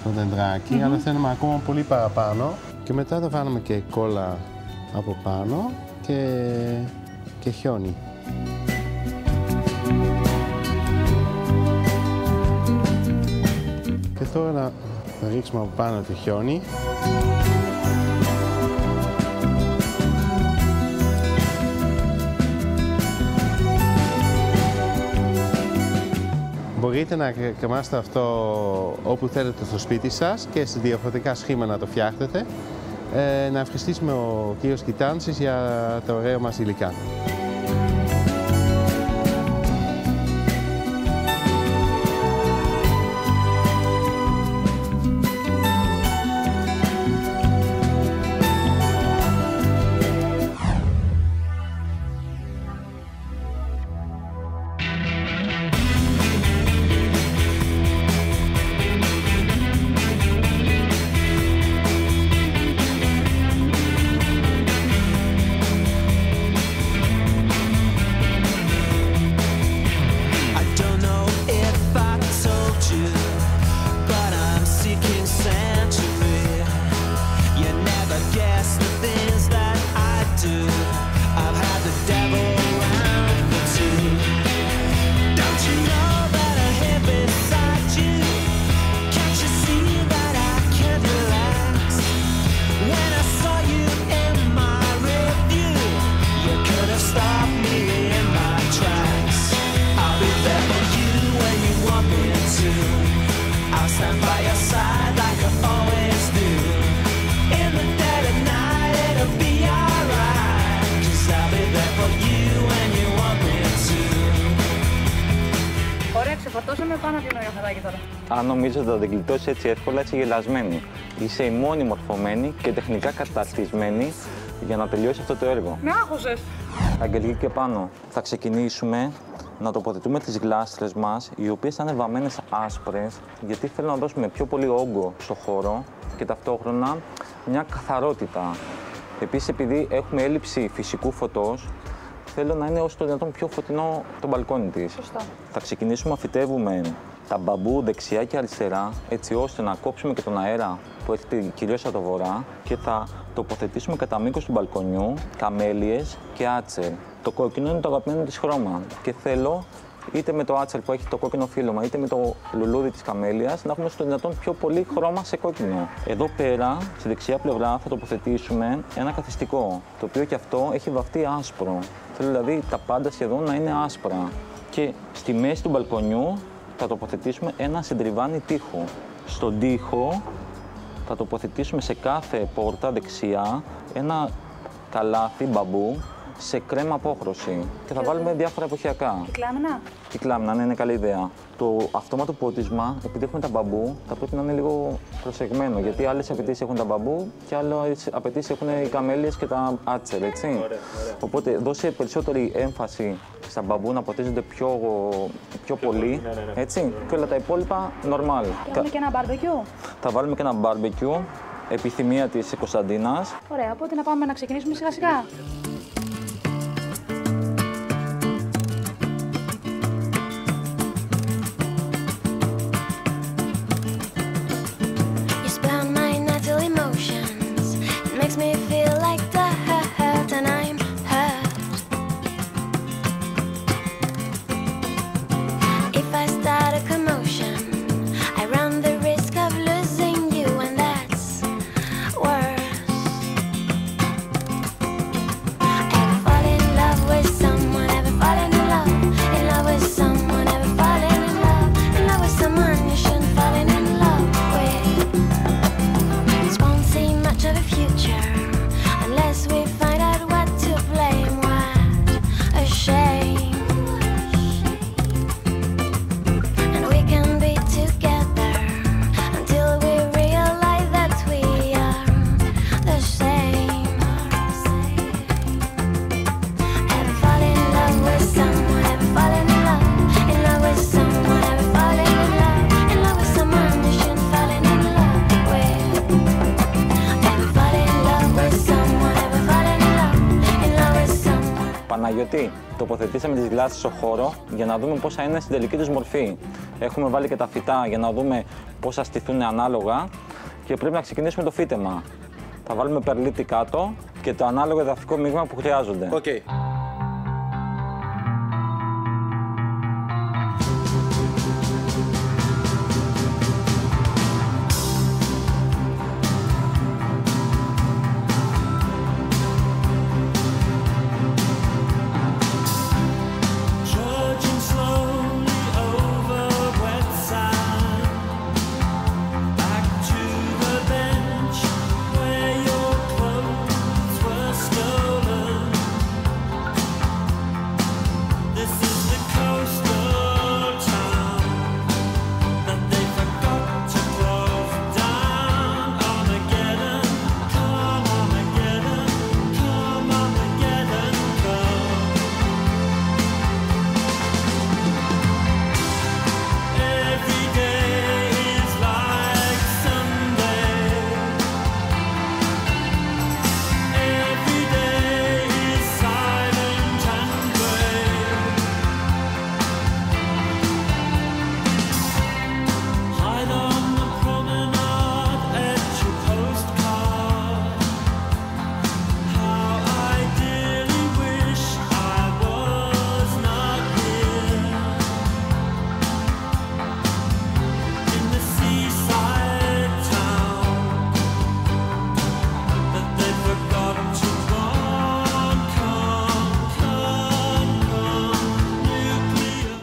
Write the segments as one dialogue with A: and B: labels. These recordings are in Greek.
A: το δεντράκι, αλλά θέλουμε ακόμα πολύ παραπάνω. Και μετά θα βάλουμε και κόλλα από πάνω και χιόνι. Και τώρα θα ρίξουμε από πάνω το χιόνι. Μπορείτε να κρεμάσετε αυτό όπου θέλετε στο σπίτι σας και σε διαφορετικά σχήματα να το φτιάχνετε. Να ευχαριστήσουμε ο κύριος Κιτάντσης για τα ωραία μας υλικά.
B: Ξεφορτώσαμε πάνω από την οριοθετάκι τώρα.
C: Αν νομίζετε ότι θα την γλιτώσει έτσι εύκολα, είσαι γελασμένη. Είσαι η μόνη μορφωμένη και τεχνικά καταρτισμένη για να τελειώσει αυτό το έργο.
B: Με άγχωσες.
C: Αγγελική και πάνω. Θα ξεκινήσουμε να τοποθετούμε τις γλάστρες μας, οι οποίες θα είναι βαμμένες άσπρες, γιατί θέλω να δώσουμε πιο πολύ όγκο στο χώρο και ταυτόχρονα μια καθαρότητα. Επίσης, επειδή έχουμε έλλειψη φυσικού φωτός, θέλω να είναι όσο το δυνατόν πιο φωτεινό το μπαλκόνι της.
B: Σωστά.
C: Θα ξεκινήσουμε να φυτεύουμε τα μπαμπού δεξιά και αριστερά, έτσι ώστε να κόψουμε και τον αέρα που έρχεται κυρίως από το βορρά και θα τοποθετήσουμε κατά μήκος του μπαλκονιού καμέλιες και άτσελ. Το κόκκινο είναι το αγαπημένο της χρώμα και θέλω είτε με το άτσελ που έχει το κόκκινο φύλλωμα, είτε με το λουλούδι της καμέλιας, να έχουμε στο δυνατόν πιο πολύ χρώμα σε κόκκινο. Εδώ πέρα, στη δεξιά πλευρά, θα τοποθετήσουμε ένα καθιστικό, το οποίο και αυτό έχει βαφτεί άσπρο. Θέλω δηλαδή τα πάντα σχεδόν να είναι άσπρα. Και στη μέση του μπαλκονιού θα τοποθετήσουμε ένα συντριβάνι τοίχου. Στον τοίχο θα τοποθετήσουμε σε κάθε πόρτα δεξιά ένα καλάθι μπαμπού σε κρέμα απόχρωση και θα βάλουμε διάφορα εποχιακά.
B: Κυκλάμινα.
C: Κυκλάμινα, ναι, είναι καλή ιδέα. Το αυτόματο ποτίσμα, επειδή έχουμε τα μπαμπού, θα πρέπει να είναι λίγο προσεγμένο. Γιατί άλλες απαιτήσεις έχουν τα μπαμπού και άλλες απαιτήσεις έχουν οι καμέλιες και τα άτσελ, έτσι. Ωραία, ωραία. Οπότε δώσε περισσότερη έμφαση στα μπαμπού να ποτίζονται πιο πολύ, έτσι. Και όλα τα υπόλοιπα normal.
B: Και βάλουμε και ένα μπάρμπεκιου.
C: Θα βάλουμε και ένα μπάρμπεκιου, επιθυμία της Κωνσταντίνας.
B: Ωραία, οπότε να πάμε να ξεκινήσουμε σιγά σιγά.
C: Παναγιώτη, τοποθετήσαμε τις γλάστρες στο χώρο για να δούμε πώς θα είναι στην τελική τους μορφή. Έχουμε βάλει και τα φυτά για να δούμε πώς θα στηθούν ανάλογα και πρέπει να ξεκινήσουμε το φύτεμα. Θα βάλουμε περλίτη κάτω και το ανάλογο εδαφικό μείγμα που χρειάζονται.
D: Okay.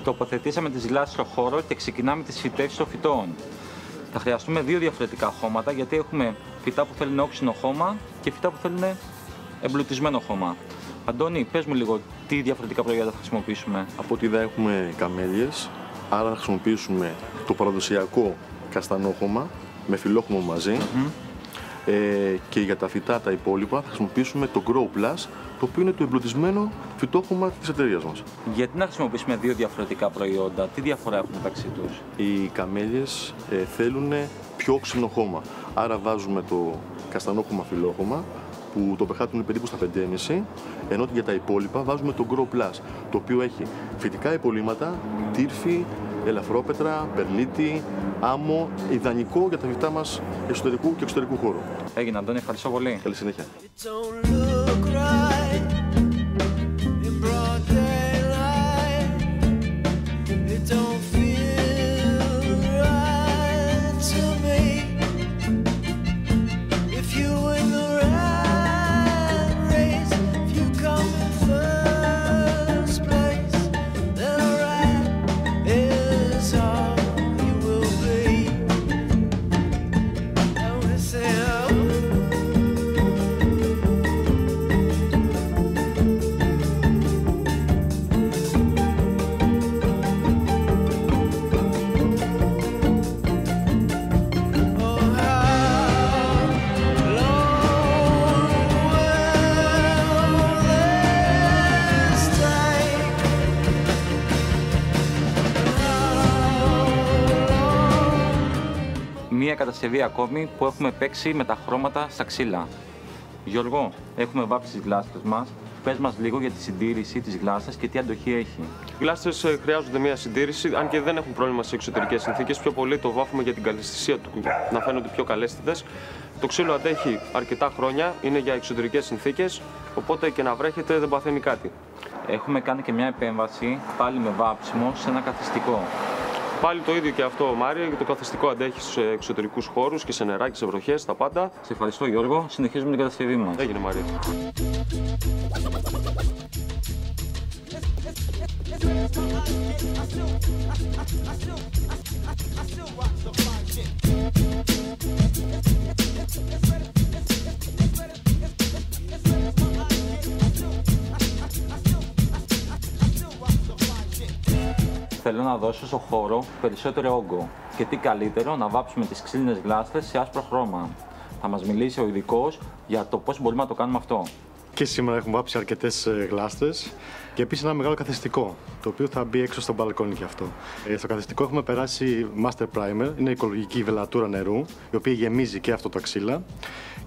C: Τοποθετήσαμε τις γλάσσες στο χώρο και ξεκινάμε τις φυτεύσεις των φυτών. Θα χρειαστούμε δύο διαφορετικά χώματα, γιατί έχουμε φυτά που θέλουν όξινο χώμα και φυτά που θέλουν εμπλουτισμένο χώμα. Αντώνη, πες μου λίγο τι διαφορετικά προϊόντα θα χρησιμοποιήσουμε.
E: Από ό,τι είδα έχουμε καμέλιες, άρα θα χρησιμοποιήσουμε το παραδοσιακό καστανό χώμα με φιλόχωμο μαζί. Και για τα φυτά τα υπόλοιπα θα χρησιμοποιήσουμε το Grow Plus, το οποίο είναι το εμπλουτισμένο φυτόχωμα της εταιρείας μας.
C: Γιατί να χρησιμοποιήσουμε δύο διαφορετικά προϊόντα, τι διαφορά έχουν μεταξύ τους?
E: Οι καμέλιες θέλουν πιο όξινο χώμα, άρα βάζουμε το καστανό χώμα φιλόχωμα, που το pH είναι περίπου στα 5,5, ενώ για τα υπόλοιπα βάζουμε το Grow Plus, το οποίο έχει φυτικά υπολείμματα, τύρφη, ελαφρόπετρα, περλίτη, άμμο, ιδανικό για τα φυτά μας εσωτερικού και εξωτερικού χώρου.
C: Έγινε, Αντώνη, ευχαριστώ πολύ.
E: Καλή συνέχεια.
C: Μία κατασκευή ακόμη που έχουμε παίξει με τα χρώματα στα ξύλα. Γιώργο, έχουμε βάψει τις γλάστρες μας. Πες μας λίγο για τη συντήρηση της γλάστρας και τι αντοχή έχει.
F: Οι γλάστρες χρειάζονται μια συντήρηση, αν και δεν έχουν πρόβλημα σε εξωτερικές συνθήκες. Πιο πολύ το βάφουμε για την καλλιστησία του, να φαίνονται πιο καλέσθητες. Το ξύλο αντέχει αρκετά χρόνια, είναι για εξωτερικές συνθήκες, οπότε και να βρέχεται δεν παθαίνει κάτι.
C: Έχουμε κάνει και μια επέμβαση, πάλι με βάψιμο, σε ένα καθιστικό.
F: Πάλι το ίδιο και αυτό, Μάρια, το καθιστικό αντέχει σε εξωτερικούς χώρους και σε νερά και σε βροχές, τα πάντα.
C: Σε ευχαριστώ, Γιώργο. Συνεχίζουμε την κατασκευή μας.
F: Έγινε, Μάρια.
C: Θέλω να δώσω στο χώρο περισσότερο όγκο. Και τι καλύτερο να βάψουμε τις ξύλινες γλάστρες σε άσπρο χρώμα. Θα μας μιλήσει ο ειδικός για το πώς μπορούμε να το κάνουμε αυτό.
G: Και σήμερα έχουμε βάψει αρκετές γλάστρες και επίσης ένα μεγάλο καθιστικό, το οποίο θα μπει έξω στο μπαλκόνι και αυτό. Στο καθιστικό έχουμε περάσει Master Primer, είναι οικολογική βελατούρα νερού, η οποία γεμίζει και αυτό τα ξύλα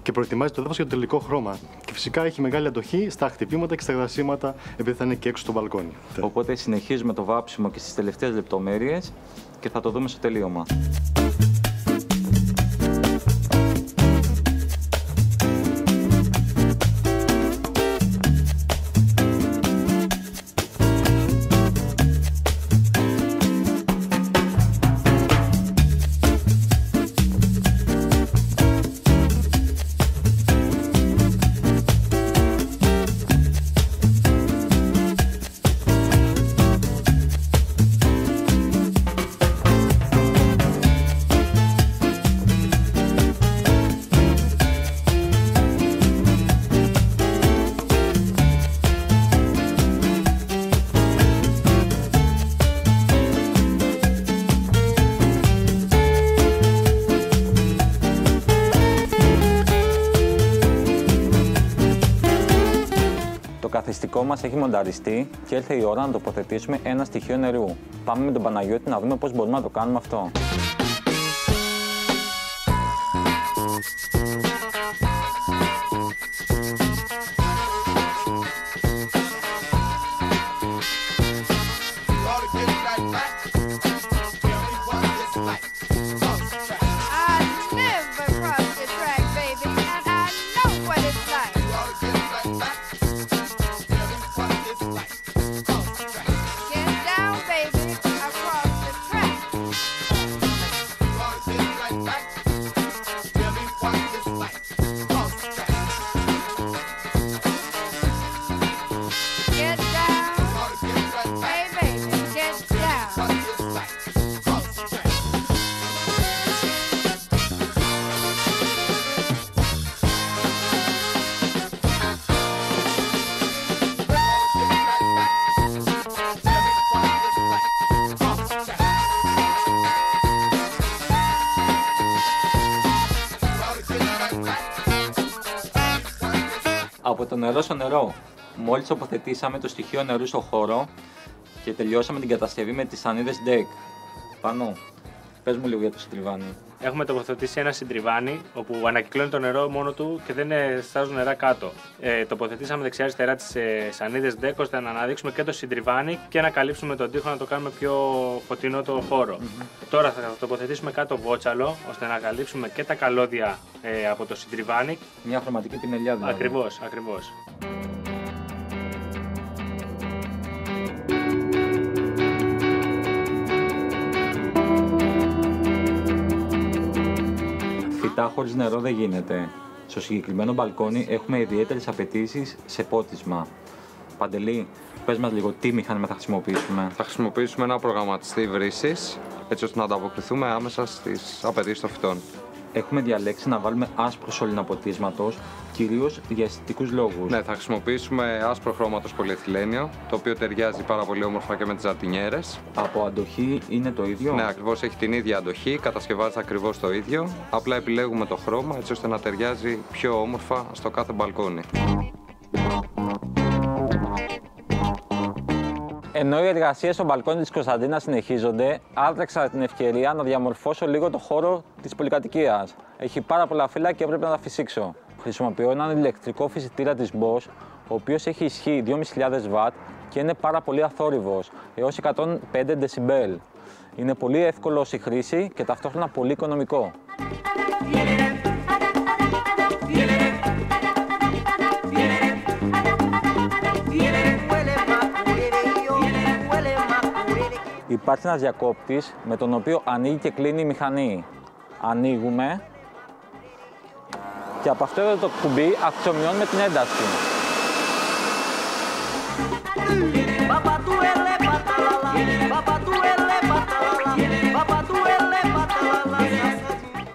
G: και προετοιμάζει το έδαφος για το τελικό χρώμα. Και φυσικά έχει μεγάλη αντοχή στα χτυπήματα και στα γρασίματα, επειδή θα είναι και έξω στο μπαλκόνι.
C: Οπότε συνεχίζουμε το βάψιμο και στις τελευταίες λεπτομέρειες και θα το δούμε στο τελείωμα. καθιστικό μας έχει μονταριστεί και ήρθε η ώρα να τοποθετήσουμε ένα στοιχείο νερού. Πάμε με τον Παναγιώτη να δούμε πώς μπορούμε να το κάνουμε αυτό. Από το νερό στο νερό. Μόλις τοποθετήσαμε το στοιχείο νερού στο χώρο και τελειώσαμε την κατασκευή με τις σανίδες deck. Πάνω, πες μου λίγο για το συντριβάνι.
D: Έχουμε τοποθετήσει ένα συντριβάνι όπου ανακυκλώνει το νερό μόνο του και δεν στάζουν νερά κάτω. Τοποθετήσαμε δεξιά-αριστερά τις σανίδες deck ώστε να αναδείξουμε και το συντριβάνι και να καλύψουμε τον τοίχο να το κάνουμε πιο φωτεινό το χώρο. Τώρα θα τοποθετήσουμε κάτω βότσαλο ώστε να καλύψουμε και τα καλώδια από το συντριβάνι.
C: Μια χρωματική πινελιά δηλαδή.
D: Ακριβώς, ακριβώς.
C: Φυτά χωρίς νερό δεν γίνεται. Στο συγκεκριμένο μπαλκόνι έχουμε ιδιαίτερες απαιτήσεις σε πότισμα. Παντελή, πες μας λίγο τι μηχάνημα θα χρησιμοποιήσουμε.
F: Θα χρησιμοποιήσουμε ένα προγραμματιστή βρύσης, έτσι ώστε να ανταποκριθούμε άμεσα στις απαιτήσεις των φυτών.
C: Έχουμε διαλέξει να βάλουμε άσπρο σωλήνα ποτίσματος, κυρίως για αισθητικούς λόγους.
F: Ναι, θα χρησιμοποιήσουμε άσπρο χρώματος πολυεθυλένιο, το οποίο ταιριάζει πάρα πολύ όμορφα και με τις ζαρτινιέρες.
C: Από αντοχή είναι το ίδιο.
F: Ναι, ακριβώς, έχει την ίδια αντοχή, κατασκευάζεται ακριβώς το ίδιο. Απλά επιλέγουμε το χρώμα έτσι ώστε να ταιριάζει πιο όμορφα στο κάθε μπαλκόνι.
C: Ενώ οι εργασίες στο μπαλκόνι της Κωνσταντίνας συνεχίζονται, άδραξα την ευκαιρία να διαμορφώσω λίγο το χώρο της πολυκατοικίας. Έχει πάρα πολλά φύλλα και έπρεπε να τα φυσήξω. Χρησιμοποιώ έναν ηλεκτρικό φυσιτήρα της Bosch, ο οποίος έχει ισχύ 2.500 W και είναι πάρα πολύ αθόρυβος, έως 105 δεσιμπέλ. Είναι πολύ εύκολο στη χρήση και ταυτόχρονα πολύ οικονομικό. Υπάρχει ένας διακόπτης με τον οποίο ανοίγει και κλείνει η μηχανή. Ανοίγουμε και από αυτό εδώ το κουμπί αυξομειώνουμε την ένταση.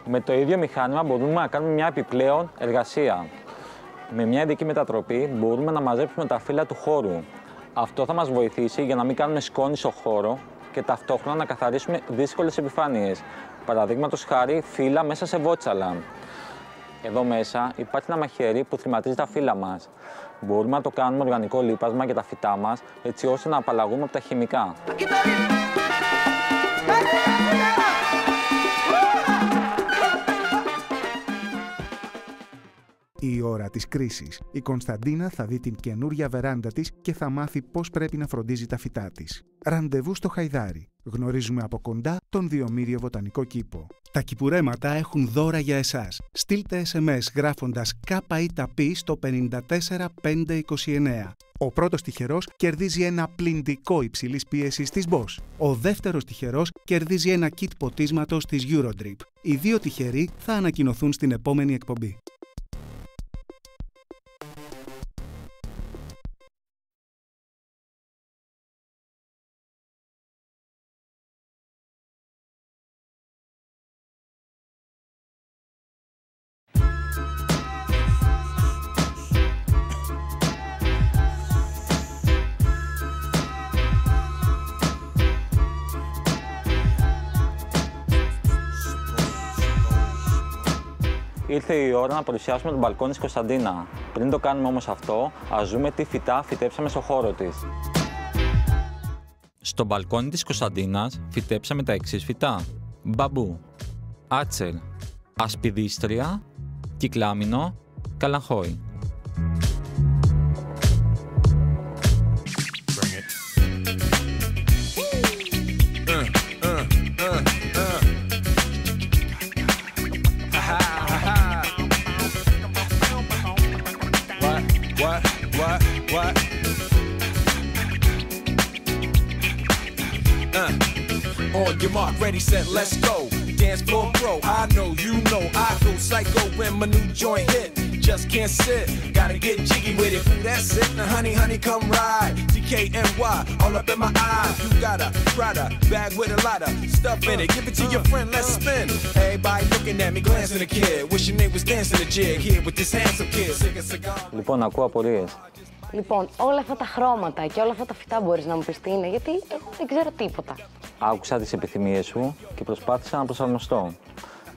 C: Με το ίδιο μηχάνημα μπορούμε να κάνουμε μια επιπλέον εργασία. Με μια ειδική μετατροπή μπορούμε να μαζέψουμε τα φύλλα του χώρου. Αυτό θα μας βοηθήσει για να μην κάνουμε σκόνη στο χώρο και ταυτόχρονα να καθαρίσουμε δύσκολες επιφάνειες. Παραδείγματος χάρη φύλλα μέσα σε βότσαλα. Εδώ μέσα υπάρχει ένα μαχαίρι που θρηματίζει τα φύλλα μας. Μπορούμε να το κάνουμε οργανικό λίπασμα για τα φυτά μας, έτσι ώστε να απαλλαγούμε από τα χημικά.
H: Η ώρα της κρίσης. Η Κωνσταντίνα θα δει την καινούρια βεράντα της και θα μάθει πώς πρέπει να φροντίζει τα φυτά της. Ραντεβού στο Χαϊδάρι. Γνωρίζουμε από κοντά τον Διομήριο Βοτανικό Κήπο. Τα κυπουρέματα έχουν δώρα για εσάς. Στείλτε SMS γράφοντας ΚΙΤΑΠ στο 54529. Ο πρώτος τυχερός κερδίζει ένα πλυντικό υψηλής πίεσης της Bosch. Ο δεύτερος τυχερός κερδίζει ένα kit ποτίσματος της Eurodrip. Οι δύο τυχεροί θα ανακοινωθούν στην επόμενη εκπομπή.
C: Ήρθε η ώρα να παρουσιάσουμε το μπαλκόνι της Κωνσταντίνα. Πριν το κάνουμε όμως αυτό, ας δούμε τι φυτά φυτέψαμε στο χώρο της. Στο μπαλκόνι της Κωνσταντίνας φυτέψαμε τα εξής φυτά: μπαμπού, άτσερ, ασπιδίστρια, κυκλάμινο, καλαχόη.
I: On your mark, ready, set, let's go. Dance floor pro, I know, you know, I go psycho when my new joint hit. Just can't sit, gotta get jiggy with it. Ooh, that's it, now honey, honey, come ride. DKNY, all up in my eyes. You got a Prada bag with a lot of stuff in it. Give it to your friend, let's spin. Everybody looking at me, glancing a kid. Wishing they was dancing a jig here with this handsome kid. Sick a cigar.
C: Λοιπόν, ακούω απορίες.
J: Λοιπόν, όλα αυτά τα χρώματα και όλα αυτά τα φυτά μπορείς να μου πεις τι είναι, γιατί εγώ δεν ξέρω τίποτα.
C: Άκουσα τις επιθυμίες σου και προσπάθησα να προσαρμοστώ.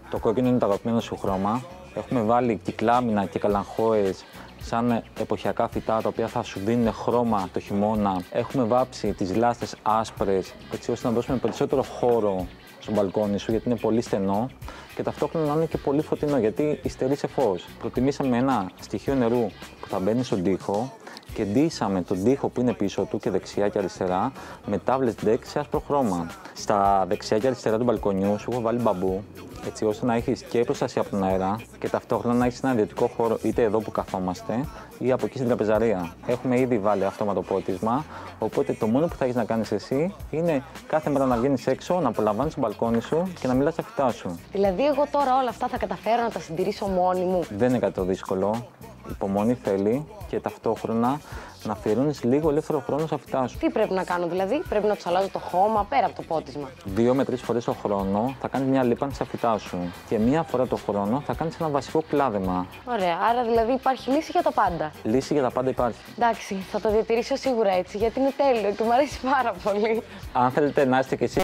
C: Το κόκκινο είναι το αγαπημένο σου χρώμα. Έχουμε βάλει κυκλάμινα και καλαγχόες σαν εποχιακά φυτά τα οποία θα σου δίνουν χρώμα το χειμώνα. Έχουμε βάψει τις λάστες άσπρες έτσι ώστε να δώσουμε περισσότερο χώρο στο μπαλκόνι σου γιατί είναι πολύ στενό και ταυτόχρονα να είναι και πολύ φωτεινό γιατί υστερεί σε φως. Προτιμήσαμε ένα στοιχείο νερού που θα μπαίνει στον τοίχο και ντύσαμε τον τοίχο που είναι πίσω του και δεξιά και αριστερά με τάβλες ντεκ σε άσπρο χρώμα. Στα δεξιά και αριστερά του μπαλκονιού σου έχω βάλει μπαμπού, έτσι ώστε να έχεις και προστασία από τον αέρα και ταυτόχρονα να έχεις ένα ιδιωτικό χώρο είτε εδώ που καθόμαστε ή από εκεί στην τραπεζαρία. Έχουμε ήδη βάλει αυτόματο πότισμα, οπότε το μόνο που θα έχεις να κάνεις εσύ είναι κάθε μέρα να βγαίνεις έξω, να απολαμβάνεις το μπαλκόνι σου και να μιλάς στα φυτά σου.
J: Δηλαδή, εγώ τώρα όλα αυτά θα καταφέρω να τα συντηρήσω μόνη μου.
C: Δεν είναι κάτι το δύσκολο. Υπομονή θέλει και ταυτόχρονα να αφιερώνεις λίγο ελεύθερο χρόνο στα φυτά σου.
J: Τι πρέπει να κάνω, δηλαδή, πρέπει να τους αλλάζω το χώμα πέρα από το πότισμα.
C: 2 με 3 φορές το χρόνο θα κάνεις μια λίπανση στα φυτά σου και 1 φορά το χρόνο θα κάνεις ένα βασικό κλάδεμα.
J: Ωραία, άρα δηλαδή υπάρχει λύση για τα πάντα.
C: Λύση για τα πάντα υπάρχει.
J: Εντάξει, θα το διατηρήσω σίγουρα έτσι, γιατί είναι τέλειο και μου αρέσει πάρα πολύ.
C: Αν θέλετε να είστε κι εσείς